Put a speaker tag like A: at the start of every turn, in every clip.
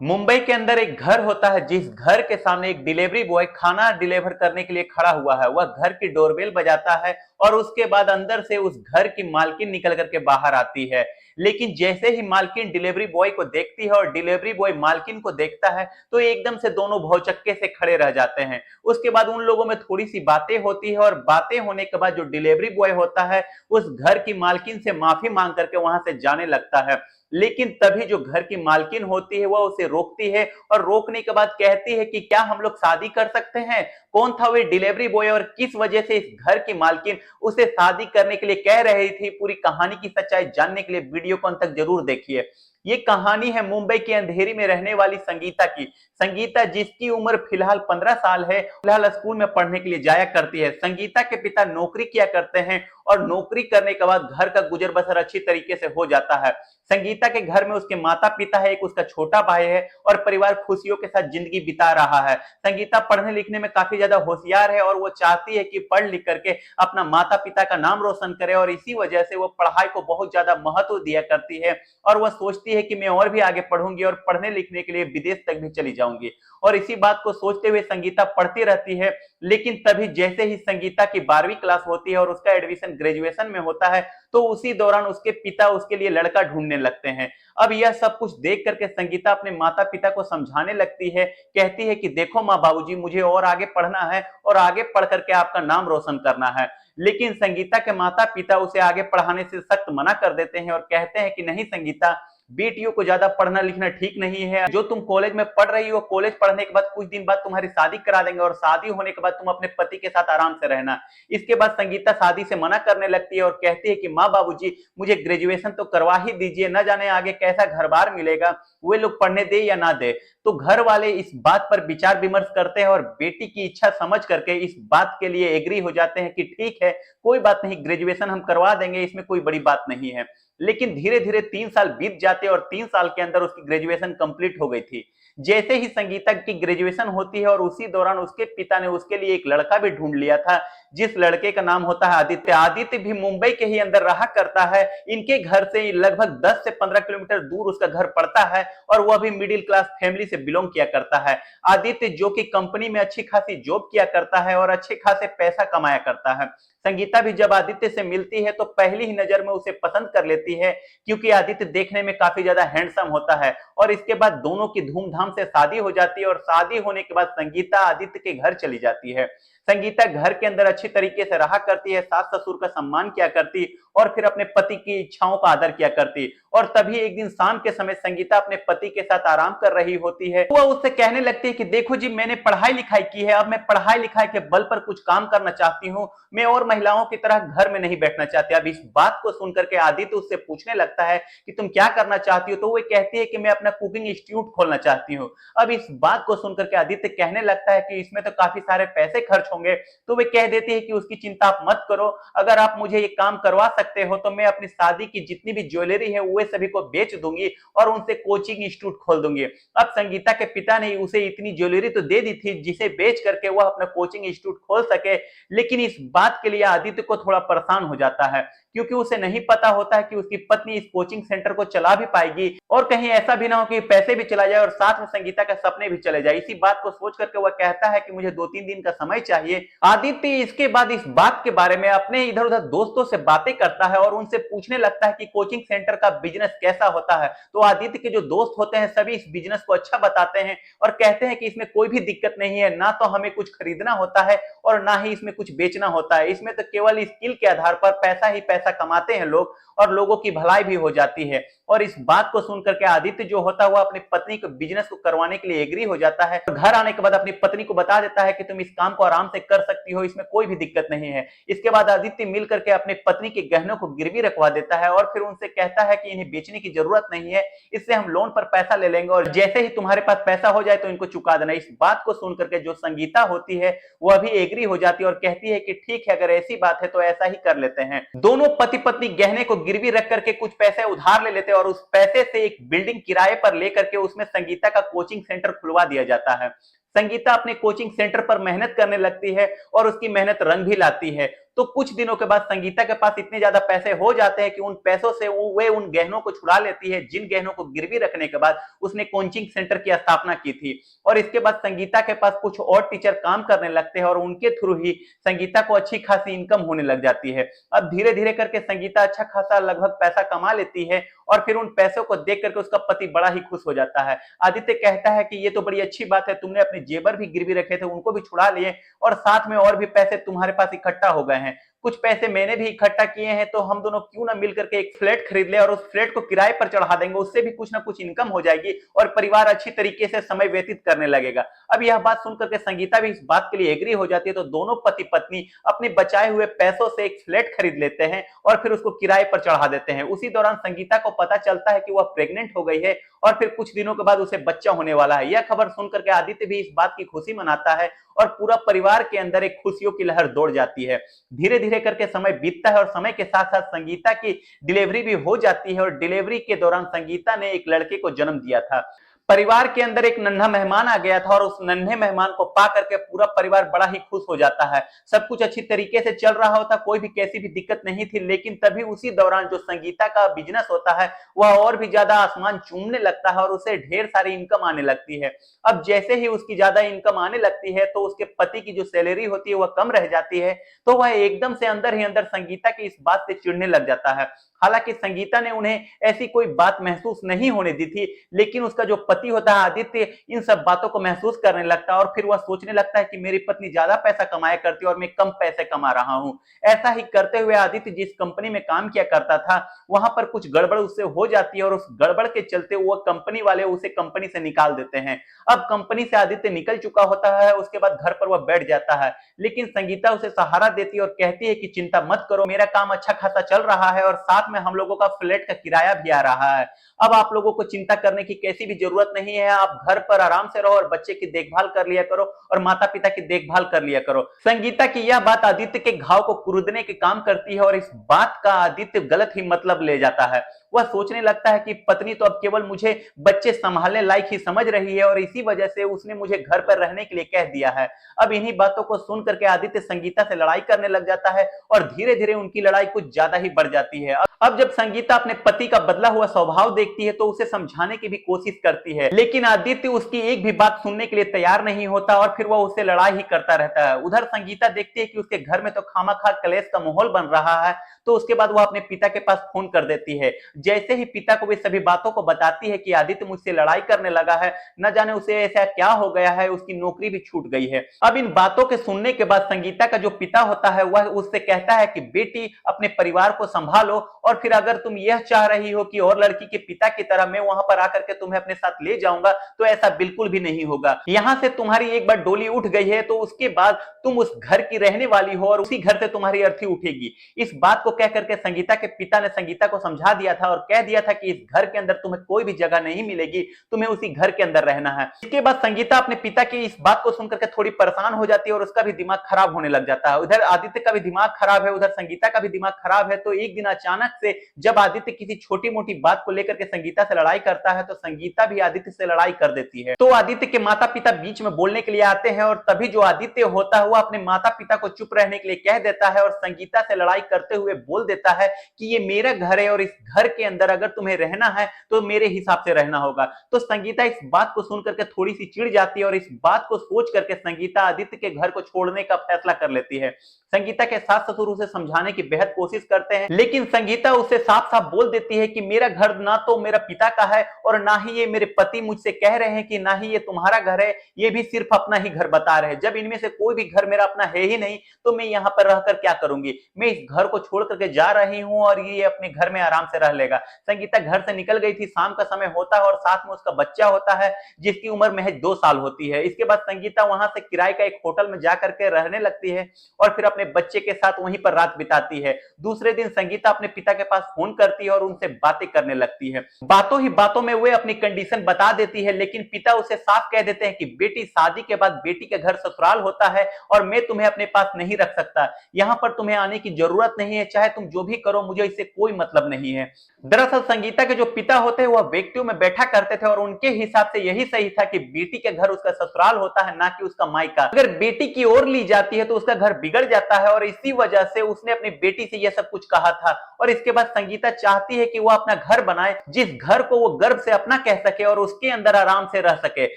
A: मुंबई के अंदर एक घर होता है जिस घर के सामने एक डिलीवरी बॉय खाना डिलीवर करने के लिए खड़ा हुआ है। वह घर की डोरबेल बजाता है और उसके बाद अंदर से उस घर की मालकिन निकल करके बाहर आती है। लेकिन जैसे ही मालकिन डिलीवरी बॉय को देखती है और डिलीवरी बॉय मालकिन को देखता है तो एकदम से दोनों भौचक्के से खड़े रह जाते हैं। उसके बाद उन लोगों में थोड़ी सी बातें होती है और बातें होने के बाद जो डिलीवरी बॉय होता है उस घर की मालकिन से माफी मांग करके वहां से जाने लगता है। लेकिन तभी जो घर की मालकिन होती है वह उसे रोकती है और रोकने के बाद कहती है कि क्या हम लोग शादी कर सकते हैं। कौन था वे डिलीवरी बॉय और किस वजह से इस घर की मालकिन उसे शादी करने के लिए कह रही थी, पूरी कहानी की सच्चाई जानने के लिए वीडियो को अंत तक जरूर देखिए। ये कहानी है मुंबई के अंधेरी में रहने वाली संगीता की। संगीता जिसकी उम्र फिलहाल 15 साल है, फिलहाल स्कूल में पढ़ने के लिए जाया करती है। संगीता के पिता नौकरी किया करते हैं और नौकरी करने के बाद घर का गुजर बसर अच्छी तरीके से हो जाता है। संगीता के घर में उसके माता पिता है, एक उसका छोटा भाई है और परिवार खुशियों के साथ जिंदगी बिता रहा है। संगीता पढ़ने लिखने में काफी ज्यादा होशियार है और वो चाहती है कि पढ़ लिख करके अपना माता पिता का नाम रोशन करे और इसी वजह से वो पढ़ाई को बहुत ज्यादा महत्व दिया करती है और वह सोचती है कि मैं और भी आगे पढ़ूंगी और पढ़ने लिखने के लिए विदेश तक भी चली जाऊंगी। और इसी बात को सोचते हुए संगीता पढ़ती रहती है। लेकिन तभी जैसे ही संगीता की 12वीं क्लास होती है और उसका एडमिशन ग्रेजुएशन में होता है तो उसी दौरान उसके पिता उसके लिए लड़का ढूंढने लगते हैं। अब यह सब कुछ देख करके संगीता अपने माता पिता को समझाने लगती है, कहती है कि देखो माँ बाबूजी, मुझे और आगे पढ़ना है और आगे पढ़ करके आपका नाम रोशन करना है। लेकिन संगीता के माता पिता उसे आगे पढ़ाने से सख्त मना कर देते हैं और कहते हैं कि नहीं संगीता, बेटियों को ज्यादा पढ़ना लिखना ठीक नहीं है। जो तुम कॉलेज में पढ़ रही हो, कॉलेज पढ़ने के बाद कुछ दिन बाद तुम्हारी शादी करा देंगे और शादी होने के बाद तुम अपने पति के साथ आराम से रहना। इसके बाद संगीता शादी से मना करने लगती है और कहती है कि माँ बाबूजी, मुझे ग्रेजुएशन तो करवा ही दीजिए, न जाने आगे कैसा घर बार मिलेगा, वे लोग पढ़ने दे या ना दे। तो घर वाले इस बात पर विचार विमर्श करते हैं और बेटी की इच्छा समझ करके इस बात के लिए एग्री हो जाते हैं कि ठीक है, कोई बात नहीं, ग्रेजुएशन हम करवा देंगे, इसमें कोई बड़ी बात नहीं है। लेकिन धीरे धीरे 3 साल बीत जाते और 3 साल के अंदर उसकी ग्रेजुएशन कंप्लीट हो गई थी। जैसे ही संगीता की ग्रेजुएशन होती है और उसी दौरान उसके पिता ने उसके लिए एक लड़का भी ढूंढ लिया था, जिस लड़के का नाम होता है आदित्य। आदित्य भी मुंबई के ही अंदर रहा करता है। इनके घर से लगभग 10 से 15 किलोमीटर दूर उसका घर पड़ता है और वह भी मिडिल क्लास फैमिली से बिलोंग किया करता है। आदित्य जो कि कंपनी में अच्छी खासी जॉब किया करता है और अच्छे खासे पैसा कमाया करता है। संगीता भी जब आदित्य से मिलती है तो पहली ही नजर में उसे पसंद कर लेती है, क्योंकि आदित्य देखने में काफी ज्यादा हैंडसम होता है। और इसके बाद दोनों की धूमधाम से शादी हो जाती है और शादी होने के बाद संगीता आदित्य के घर चली जाती है। संगीता घर के अंदर अच्छी तरीके से रहा करती है, सास ससुर का सम्मान किया करती और फिर अपने पति की इच्छाओं का आदर किया करती। और तभी एक दिन शाम के समय संगीता अपने पति के साथ आराम कर रही होती है। वह उससे कहने लगती है कि देखो जी, मैंने पढ़ाई लिखाई की है, अब मैं पढ़ाई लिखाई के बल पर कुछ काम करना चाहती हूँ, मैं और महिलाओं की तरह घर में नहीं बैठना चाहती। अब इस बात को सुनकर के आदित्य उससे पूछने लगता है कि तुम क्या करना चाहती हो, तो वो कहती है कि मैं अपना कुकिंग इंस्टीट्यूट खोलना चाहती हूँ। अब इस बात को सुनकर के आदित्य कहने लगता है कि इसमें तो काफी सारे पैसे खर्च होंगे। तो वे कह देती है कि उसकी चिंता आप मत करो, अगर आप मुझे ये काम करवा सकते हो तो मैं अपनी शादी की जितनी भी ज्वेलरी है वे सभी को बेच दूंगी और उनसे कोचिंग इंस्टीट्यूट खोल दूंगी। अब संगीता के पिता ने उसे इतनी ज्वेलरी तो दे दी थी जिसे बेच करके वह अपना कोचिंग इंस्टीट्यूट खोल सके। लेकिन इस बात के लिए आदित्य को थोड़ा परेशान हो जाता है, क्योंकि उसे नहीं पता होता है कि उसकी पत्नी इस कोचिंग सेंटर को चला भी पाएगी और कहीं ऐसा भी ना हो कि पैसे भी चला जाए और साथ में संगीता के सपने भी चले जाए। इसी बात को सोच करके वह कहता है कि मुझे 2-3 दिन का समय चाहिए। आदित्य इसके बाद इस बात के बारे में अपने इधर उधर दोस्तों से बातें करता है और उनसे पूछने लगता है कि कोचिंग सेंटर का बिजनेस कैसा होता है। तो आदित्य के जो दोस्त होते हैं सभी इस बिजनेस को अच्छा बताते हैं और कहते हैं कि इसमें कोई भी दिक्कत नहीं है, ना तो हमें कुछ खरीदना होता है और ना ही इसमें कुछ बेचना होता है, इसमें तो केवल स्किल के आधार पर पैसा ही पैसा कमाते हैं लोग और लोगों की भलाई भी हो जाती है। और इस बात को सुनकर के आदित्य जो होता है वह अपनी पत्नी को बिजनेस को करवाने के लिए एग्री हो जाता है और घर आने के बाद अपनी पत्नी को बता देता है कि तुम इस काम को आराम से कर सकती हो, इसमें कोई भी दिक्कत नहीं है। इसके बाद आदित्य मिल करके अपनी पत्नी के गहनों को गिरवी रखवा देता है और फिर उनसे कहता है कि इन्हें बेचने की जरूरत नहीं है, इससे हम लोन पर पैसा ले लेंगे और जैसे ही तुम्हारे पास पैसा हो जाए तो इनको चुका देना। इस बात को सुनकर के जो संगीता होती है वह भी एग्री हो जाती है और कहती है कि ठीक है, अगर ऐसी बात है तो ऐसा ही कर लेते हैं। दोनों पति पत्नी गहने को गिरवी रख करके कुछ पैसे उधार ले लेते हैं और उस पैसे से एक बिल्डिंग किराए पर लेकर के उसमें संगीता का कोचिंग सेंटर खुलवा दिया जाता है। संगीता अपने कोचिंग सेंटर पर मेहनत करने लगती है और उसकी मेहनत रंग भी लाती है। तो कुछ दिनों के बाद संगीता के पास इतने ज्यादा पैसे हो जाते हैं कि उन पैसों से वे उन गहनों को छुड़ा लेती है, जिन गहनों को गिरवी रखने के बाद उसने कोचिंग सेंटर की स्थापना की थी। और इसके बाद संगीता के पास कुछ और टीचर काम करने लगते हैं और उनके थ्रू ही संगीता को अच्छी खासी इनकम होने लग जाती है। अब धीरे धीरे करके संगीता अच्छा खासा लगभग पैसा कमा लेती है और फिर उन पैसों को देख करके उसका पति बड़ा ही खुश हो जाता है। आदित्य कहता है कि ये तो बड़ी अच्छी बात है, तुमने अपने जेवर भी गिरवी रखे थे उनको भी छुड़ा लिए और साथ में और भी पैसे तुम्हारे पास इकट्ठा हो गए हैं, कुछ पैसे मैंने भी इकट्ठा किए हैं, तो हम दोनों क्यों ना मिलकर के एक फ्लैट खरीद ले और उस फ्लैट को किराए पर चढ़ा देंगे, उससे भी कुछ ना कुछ इनकम हो जाएगी और परिवार अच्छी तरीके से समय व्यतीत करने लगेगा। अब यह बात सुनकर के संगीता भी इस बात के लिए एग्री हो जाती है, तो दोनों पति पत्नी अपने बचाए हुए पैसों से एक फ्लैट खरीद लेते हैं और फिर उसको किराए पर चढ़ा देते हैं। उसी दौरान संगीता को पता चलता है कि वह प्रेग्नेंट हो गई है और फिर कुछ दिनों के बाद उसे बच्चा होने वाला है। यह खबर सुनकर के आदित्य भी इस बात की खुशी मनाता है और पूरा परिवार के अंदर एक खुशियों की लहर दौड़ जाती है। धीरे धीरे करके समय बीतता है और समय के साथ साथ संगीता की डिलीवरी भी हो जाती है और डिलीवरी के दौरान संगीता ने एक लड़के को जन्म दिया था। परिवार के अंदर एक नन्हा मेहमान आ गया था और उस नन्हे मेहमान को पा करके पूरा परिवार बड़ा ही खुश हो जाता है। सब कुछ अच्छी तरीके से चल रहा होता, कोई भी कैसी भी दिक्कत नहीं थी, लेकिन तभी उसी दौरान जो संगीता का बिजनेस होता है वह और भी ज्यादा आसमान चूमने लगता है और उसे ढेर सारी इनकम आने लगती है। अब जैसे ही उसकी ज्यादा इनकम आने लगती है तो उसके पति की जो सैलरी होती है वह कम रह जाती है, तो वह एकदम से अंदर ही अंदर संगीता की इस बात से चिढ़ने लग जाता है। हालांकि संगीता ने उन्हें ऐसी कोई बात महसूस नहीं होने दी थी, लेकिन उसका जो पति होता है आदित्य इन सब बातों को महसूस करने लगता है और फिर वह सोचने लगता है कि मेरी पत्नी ज्यादा पैसा कमाया करती है और मैं कम पैसे कमा रहा हूं। ऐसा ही करते हुए आदित्य जिस कंपनी में काम किया करता था वहां पर कुछ गड़बड़ उससे हो जाती है और उस गड़बड़ के चलते वो कंपनी वाले उसे कंपनी से निकाल देते हैं। अब कंपनी से आदित्य निकल चुका होता है, उसके बाद घर पर वह बैठ जाता है, लेकिन संगीता उसे सहारा देती है और कहती है कि चिंता मत करो, मेरा काम अच्छा खासा चल रहा है और साथ में हम लोगों का फ्लैट का किराया भी आ रहा है। अब आप लोगों को चिंता करने की कैसी भी जरूरत नहीं है, आप घर पर आराम से रहो और बच्चे की देखभाल कर लिया करो और माता पिता की देखभाल कर लिया करो। संगीता की यह बात आदित्य के घाव को कुरुदने के काम करती है और इस बात का आदित्य गलत ही मतलब ले जाता है। वह सोचने लगता है कि पत्नी तो अब केवल मुझे बच्चे संभालने लायक ही समझ रही है और इसी वजह से उसने मुझे घर पर रहने के लिए कह दिया है। अब इन्हीं बातों को सुन करके आदित्य संगीता से लड़ाई करने लग जाता है और धीरे धीरे उनकी लड़ाई कुछ ज्यादा ही बढ़ जाती है। अब जब संगीता अपने पति का बदला हुआ स्वभाव देखती है तो उसे समझाने की भी कोशिश करती है, लेकिन आदित्य उसकी एक भी बात सुनने के लिए तैयार नहीं होता और फिर वह उससे लड़ाई ही करता रहता है। उधर संगीता देखती है कि उसके घर में तो खामाखा कलेश का माहौल बन रहा है, तो उसके बाद वह अपने पिता के पास फोन कर देती है। जैसे ही पिता को वे सभी बातों को बताती है कि आदित्य मुझसे लड़ाई करने लगा है, न जाने उसे ऐसा क्या हो गया है, उसकी नौकरी भी छूट गई है। अब इन बातों के सुनने के बाद संगीता का जो पिता होता है वह उससे कहता है कि बेटी अपने परिवार को संभालो और फिर अगर तुम यह चाह रही हो कि और लड़की के पिता की तरह मैं वहां पर आकर के तुम्हें अपने साथ ले जाऊंगा तो ऐसा बिल्कुल भी नहीं होगा। यहां से तुम्हारी एक बार डोली उठ गई है तो उसके बाद तुम उस घर की रहने वाली हो और उसी घर से तुम्हारी अर्थी उठेगी। इस बात को कह करके संगीता के पिता ने संगीता को समझा दिया था और कह दिया था कि इस घर के अंदर तुम्हें कोई भी जगह नहीं मिलेगी, तुम्हें उसी घर के अंदर रहना है। इसके बाद संगीता अपने पिता की इस बात को सुनकर के थोड़ी परेशान हो जाती है और उसका भी दिमाग खराब होने लग जाता है। उधर आदित्य का भी दिमाग खराब है, उधर संगीता का भी दिमाग खराब है। तो एक दिन अचानक से जब आदित्य किसी छोटी मोटी बात को लेकर के संगीता से लड़ाई करता है तो संगीता भी आदित्य से लड़ाई कर देती है। तो आदित्य के माता पिता बीच में बोलने के लिए आते हैं और तभी जो आदित्य होता है वो अपने माता पिता को चुप रहने के लिए कह देता है और संगीता से लड़ाई करते हुए बोल देता है कि ये मेरा घर है और इस घर के अंदर अगर तुम्हें रहना है तो मेरे हिसाब से रहना होगा। तो संगीता इस बात को सुनकर के थोड़ी सी चिढ़ जाती है और इस बात को सोच करके संगीता आदित्य के घर को छोड़ने का फैसला कर लेती है। संगीता के सास ससुर उसे समझाने की बेहद कोशिश करते हैं, लेकिन संगीता उसे साफ साफ बोल देती है कि मेरा घर ना तो मेरा पिता का है और ना ही ये मेरे पति मुझसे कह रहे हैं कि ना ही ये तुम्हारा घर है, ये भी सिर्फ अपना ही घर बता रहे हैं। जब इनमें से कोई भी घर मेरा अपना है ही नहीं तो मैं यहाँ पर रहकर क्या करूंगी, मैं इस घर को छोड़ करके जा रही हूँ और ये अपने घर में आराम से रह लेगा। संगीता घर से निकल गई थी, शाम का समय होता है और साथ में उसका बच्चा होता है जिसकी उम्र महज 2 साल होती है। इसके बाद संगीता वहां से किराए का एक होटल में जाकर के रहने लगती है और फिर अपने बच्चे के साथ वहीं पर रात बिताती है। दूसरे दिन संगीता अपने पिता के पास फोन करती है और उनसे बातें करने लगती है। बातों ही बातों में वे अपनी कंडीशन बता देती है, लेकिन पिता उसे साफ कह देते हैं कि बेटी, शादी के बाद बेटी के घर ससुराल होता है और मैं तुम्हें अपने पास नहीं रख सकता। यहाँ पर तुम्हें आने की जरूरत नहीं है, चाहे तुम जो भी करो मुझे इससे कोई मतलब नहीं है। दरअसल संगीता के जो पिता होते हैं वह व्यक्तियों में बैठा करते थे और उनके हिसाब से यही सही था कि बेटी के घर उसका ससुराल होता है, ना कि उसका मायका। अगर बेटी की ओर ली जाती है तो उसका घर बिगड़ जाता है और इसी वजह से उसने अपनी बेटी से यह सब कुछ कहा था। और इसके बाद संगीता चाहती है कि वह अपना घर बनाए, जिस घर को वो गर्व से अपना कह सके और उसके अंदर आराम से रह सके।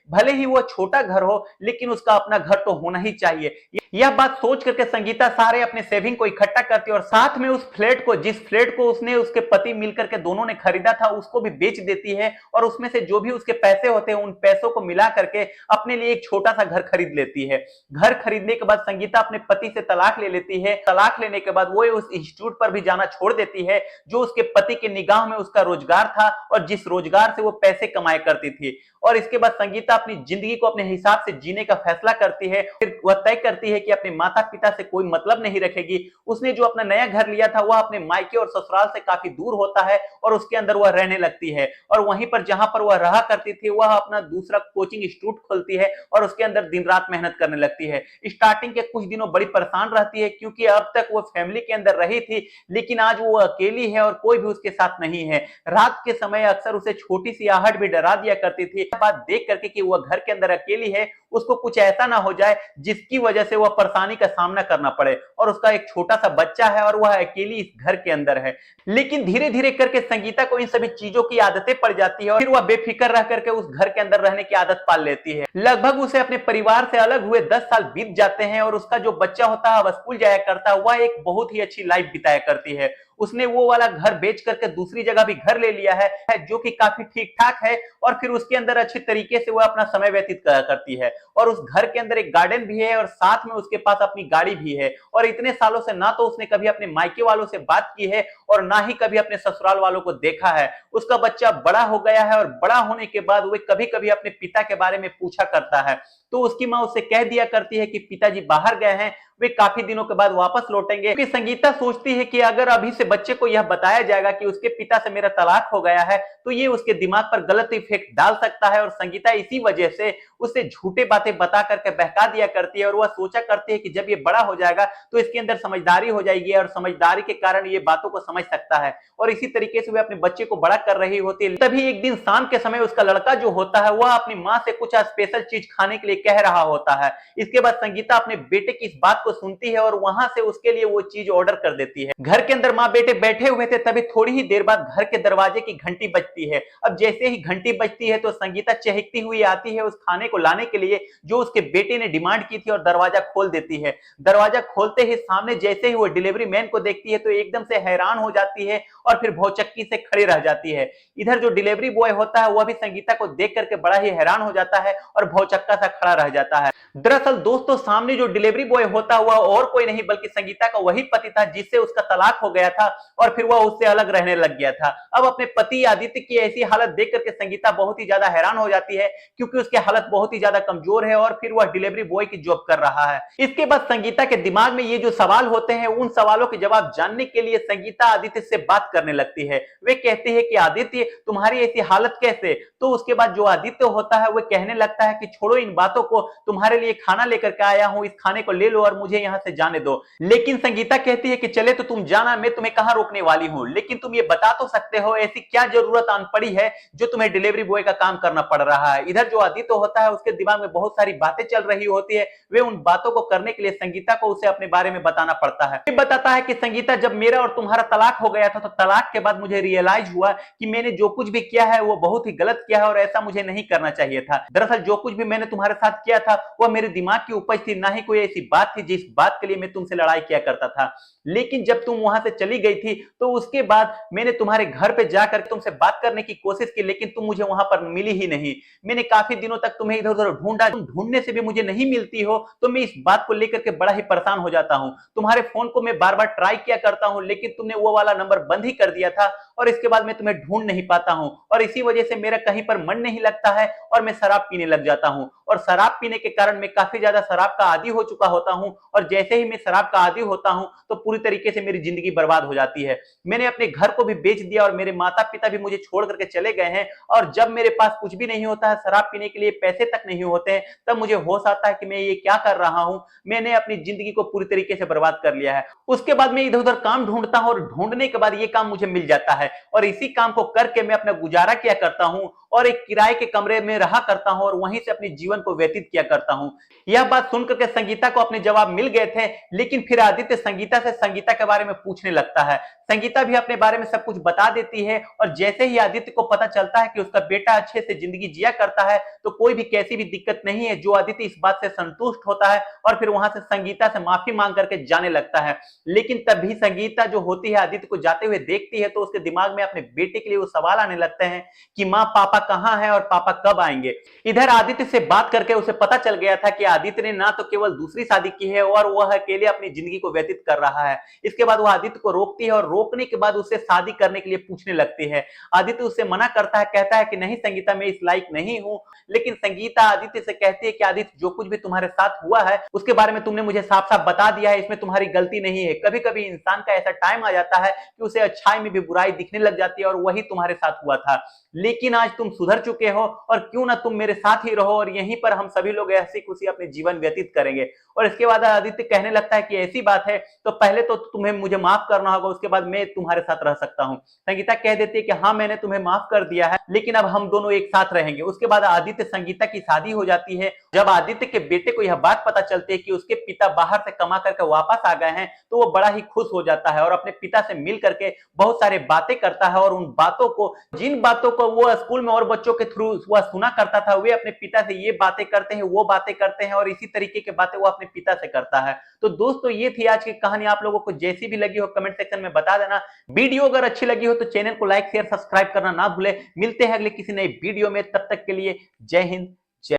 A: भले ही वो छोटा घर हो, लेकिन उसका अपना घर तो होना ही चाहिए। यह बात सोच करके संगीता सारे अपने सेविंग को इकट्ठा करती है और साथ में उस फ्लैट को, जिस फ्लैट को उसने उसके पति मिलकर के दोनों ने खरीदा था, उसको भी बेच देती है और उसमें से जो भी उसके पैसे होते हैं उन पैसों को मिला करके अपने लिए एक छोटा सा घर खरीद लेती है। घर खरीदने के बाद संगीता अपने पति से तलाक ले लेती है। तलाक लेने के बाद वो उस इंस्टीट्यूट पर भी जाना छोड़ देती है जो उसके पति के निगाह में उसका रोजगार था और जिस रोजगार से वो पैसे कमाया करती थी। और इसके बाद संगीता अपनी जिंदगी को अपने हिसाब से जीने का फैसला करती है। फिर वह तय करती है कि अपने माता पिता से कोई मतलब नहीं रखेगी। उसने जो अपना नया घर लिया था वह अपने मायके और ससुराल से काफी दूर होता है और उसके अंदर वह रहने लगती है। और वहीं पर जहां पर वह रहा करती थी वह अपना दूसरा कोचिंग इंस्टीट्यूट खोलती है और उसके अंदर दिन रात मेहनत करने लगती है। स्टार्टिंग के कुछ दिनों बड़ी परेशान रहती है क्योंकि अब तक वो फैमिली के अंदर रही थी, लेकिन आज वो अकेली है और कोई भी उसके साथ नहीं है। रात के समय अक्सर उसे छोटी सी आहट भी डरा दिया करती थी। बात देख करके कि वह घर के अंदर अकेली है, उसको कुछ ऐसा ना हो जाए जिसकी वजह से वह परेशानी का सामना करना पड़े। और उसका एक छोटा सा बच्चा है और वह अकेली इस घर के अंदर है। लेकिन धीरे धीरे करके संगीता को इन सभी चीजों की आदतें पड़ जाती है और फिर वह बेफिक्र रह करके उस घर के अंदर रहने की आदत पाल लेती है। लगभग उसे अपने परिवार से अलग हुए 10 साल बीत जाते हैं और उसका जो बच्चा होता है वह स्कूल जाया करता है। वह एक बहुत ही अच्छी लाइफ बिताया करती है। उसने वो वाला घर बेच करके दूसरी जगह भी घर ले लिया है जो कि काफी ठीक ठाक है और फिर उसके अंदर अच्छे तरीके से वो अपना समय व्यतीत करती है। और उस घर के अंदर एक गार्डन भी है और साथ में उसके पास अपनी गाड़ी भी है। और इतने सालों से ना तो उसने कभी अपने मायके वालों से बात की है और ना ही कभी अपने ससुराल वालों को देखा है। उसका बच्चा बड़ा हो गया है और बड़ा होने के बाद वो कभी कभी अपने पिता के बारे में पूछा करता है तो उसकी माँ उससे कह दिया करती है कि पिताजी बाहर गए हैं, वे काफी दिनों के बाद वापस लौटेंगे। क्योंकि संगीता सोचती है कि अगर अभी से बच्चे को यह बताया जाएगा कि उसके पिता से मेरा तलाक हो गया है तो ये उसके दिमाग पर गलत इफेक्ट डाल सकता है। और संगीता इसी वजह से उसे झूठे बातें बता करके बहका दिया करती है और वह सोचा करती है कि जब ये बड़ा हो जाएगा तो इसके अंदर समझदारी हो जाएगी और समझदारी के कारण ये बातों को समझ सकता है। और इसी तरीके से वह अपने बच्चे को बड़ा कर रही होती है। तभी एक दिन शाम के समय उसका लड़का जो होता है वह अपनी माँ से कुछ स्पेशल चीज खाने के लिए कह रहा होता है। इसके बाद संगीता अपने बेटे की इस बात को सुनती है और वहां से उसके लिए वो चीज ऑर्डर कर देती है। घर के अंदर माँ बेटे बैठे हुए थे, तभी थोड़ी ही देर बाद घर के दरवाजे की घंटी बजती है। अब जैसे ही घंटी बजती है तो संगीता चहकती हुई आती है उस खाने को लाने के लिए जो उसके बेटे ने डिमांड की थी और दरवाजा खोल देती है। दरवाजा खोलते ही सामने जैसे ही वो डिलीवरी मैन को देखती है तो एकदम से हैरान हो जाती है और फिर भौचक्की से खड़ी रह जाती है। इधर जो डिलीवरी बॉय होता है वह भी संगीता को देख करके बड़ा ही हैरान हो जाता है और भौचक्का सा खड़ा रह जाता है। दरअसल दोस्तों सामने जो डिलीवरी बॉय होता हुआ और कोई नहीं बल्कि संगीता का वही पति था जिससे उसका तलाक हो गया था और फिर वह उससे अलग रहने लग गया था। अब अपने पति आदित्य की ऐसी हालत देख करके संगीता बहुत ही ज्यादा हैरान हो जाती है क्योंकि उसकी हालत बहुत ही ज्यादा कमजोर है और फिर वह डिलीवरी बॉय की जॉब कर रहा है। इसके बाद संगीता के दिमाग में ये जो सवाल होते हैं उन सवालों के जवाब जानने के लिए संगीता आदित्य से बात करने लगती है। वे कहती है कि आदित्य तुम्हारी ऐसी हालत कैसे? तो उसके बाद जो आदित्य होता है वह कहने लगता है कि छोड़ो इन बातों को, तुम्हारे लिए खाना लेकर के आया हूं, इस खाने को ले लो और मुझे यहां से जाने दो। लेकिन संगीता कहती है कि चले तो तुम जाना, मैं तुम्हें कहां रोकने वाली हूं, लेकिन तुम ये बता तो सकते हो ऐसी क्या जरूरत आन पड़ी है जो तुम्हें डिलीवरी बॉय का काम करना पड़ रहा है। इधर जो आदित्य होता है उसके दिमाग में बहुत सारी बातें चल रही होती है। वे उन बातों को करने के लिए संगीता को उसे अपने बारे में बताना पड़ता है। बताता है कि संगीता जब मेरा और तुम्हारा तलाक हो गया था तो तलाक के बाद मुझे रियलाइज हुआ कि मैंने जो कुछ भी किया है वो बहुत ही गलत किया है और ऐसा मुझे नहीं करना चाहिए था। दरअसल जो कुछ भी मैंने तुम्हारे साथ किया था वह मेरे दिमाग की उपज थी, ना ही कोई ऐसी बात थी जिस बात के लिए मैं तुमसे लड़ाई किया करता था। लेकिन जब तुम वहां से चली गई थी तो उसके बाद मैंने तुम्हारे घर पे जाकर तुमसे बात करने की कोशिश की, लेकिन तुम मुझे वहां पर मिली ही नहीं। मैंने काफी दिनों तक तुम्हें इधर उधर ढूंढा, तुम ढूंढने से भी मुझे नहीं मिलती हो तो मैं इस बात को लेकर के बड़ा ही परेशान हो जाता हूं। तुम्हारे फोन को मैं बार बार ट्राई किया करता हूं लेकिन तुमने वो वाला नंबर बंद ही कर दिया था और इसके बाद मैं तुम्हें ढूंढ नहीं पाता हूं और इसी वजह से मेरा कहीं पर मन नहीं लगता है और मैं शराब पीने लग जाता हूं। और और शराब पीने के कारण मैं काफी ज्यादा शराब का आदी हो चुका होता हूं, और जैसे ही मैं शराब का आदी होता हूं तो पूरी तरीके से मेरी जिंदगी बर्बाद हो जाती है। मैंने अपने घर को भी बेच दिया और मेरे माता पिता भी मुझे छोड़ करके चले गए हैं, और जब मेरे पास कुछ भी नहीं होता है, शराब पीने के लिए पैसे तक नहीं होते हैं, तब मुझे होश आता है कि मैं ये क्या कर रहा हूं। मैंने अपनी जिंदगी को पूरी तरीके से बर्बाद कर लिया है। उसके बाद मैं इधर उधर काम ढूंढता हूं, और ढूंढने के बाद ये काम मुझे मिल जाता है, और इसी काम को करके मैं अपना गुजारा किया करता हूं, और एक किराए के कमरे में रहा करता हूं, और वहीं से अपने जीवन को व्यतीत किया करता हूं। यह बात सुनकर के संगीता को अपने जवाब मिल गए थे, लेकिन फिर आदित्य संगीता के बारे में पूछने लगता है। संगीता भी अपने बारे में सब कुछ बता देती है, और जैसे ही आदित्य को पता चलता है कि उसका बेटा अच्छे से जिंदगी जिया करता है, तो कोई भी कैसी भी दिक्कत नहीं है, जो आदित्य इस बात से संतुष्ट होता है और फिर वहां से संगीता से माफी मांग करके जाने लगता है। लेकिन तभी संगीता जो होती है आदित्य को जाते हुए देखती है, तो उसके दिमाग में अपने बेटे के लिए वो सवाल आने लगते हैं कि माँ पापा कहाँ हैं और पापा कब आएंगे। इधर आदित्य से बात करके उसे पता चल गया था कि आदित्य ने ना तो केवल दूसरी शादी की है, और वह अकेले अपनी जिंदगी को व्यतीत कर रहा है। इसके बाद वह आदित्य को रोकती है, और रोकने के बाद उससे शादी करने के लिए पूछने लगती है। आदित्य उससे मना करता है, कहता है कि नहीं संगीता, मैं इस लायक नहीं हूं। लेकिन संगीता आदित्य से कहती है कि आदित्य, जो कुछ भी तुम्हारे साथ हुआ है उसके बारे में तुमने मुझे साफ साफ बता दिया है, इसमें तुम्हारी गलती नहीं है। कभी कभी इंसान का ऐसा टाइम आ जाता है कि उसे अच्छाई में भी बुराई दिखने लग जाती है, और वही तुम्हारे साथ हुआ था। लेकिन आज तुम सुधर चुके हो, और क्यों ना तुम मेरे साथ ही रहो, और यहीं पर हम सभी लोग हंसी खुशी अपने जीवन व्यतीत करेंगे। और इसके बाद आदित्य कहने लगता है कि ऐसी बात है तो पहले तो तुम्हें मुझे माफ करना होगा, उसके बाद मैं तुम्हारे साथ रह सकता हूं। संगीता कह देती है कि हाँ, मैंने तुम्हें माफ कर दिया है, लेकिन अब हम दोनों एक साथ रहेंगे। उसके बाद आदित्य संगीता की शादी हो जाती है। जब आदित्य के बेटे को यह बात पता चलती है कि उसके पिता बाहर से कमा करके वापस आ गए हैं, तो वो बड़ा ही खुश हो जाता है, और अपने पिता से मिल करके बहुत सारे बातें करता है, और उन बातों को, जिन बातों को वो स्कूल में और बच्चों के थ्रू वह सुना करता था, वे अपने पिता से ये बातें करते हैं, वो बातें करते हैं, और इसी तरीके की बातें वो अपने पिता से करता है। तो दोस्तों, ये थी आज की कहानी। आप लोगों को जैसी भी लगी हो कमेंट सेक्शन में बता देना। वीडियो अगर अच्छी लगी हो तो चैनल को लाइक शेयर सब्सक्राइब करना ना भूले। मिलते हैं अगले किसी नए वीडियो में, तब तक के लिए जय हिंद,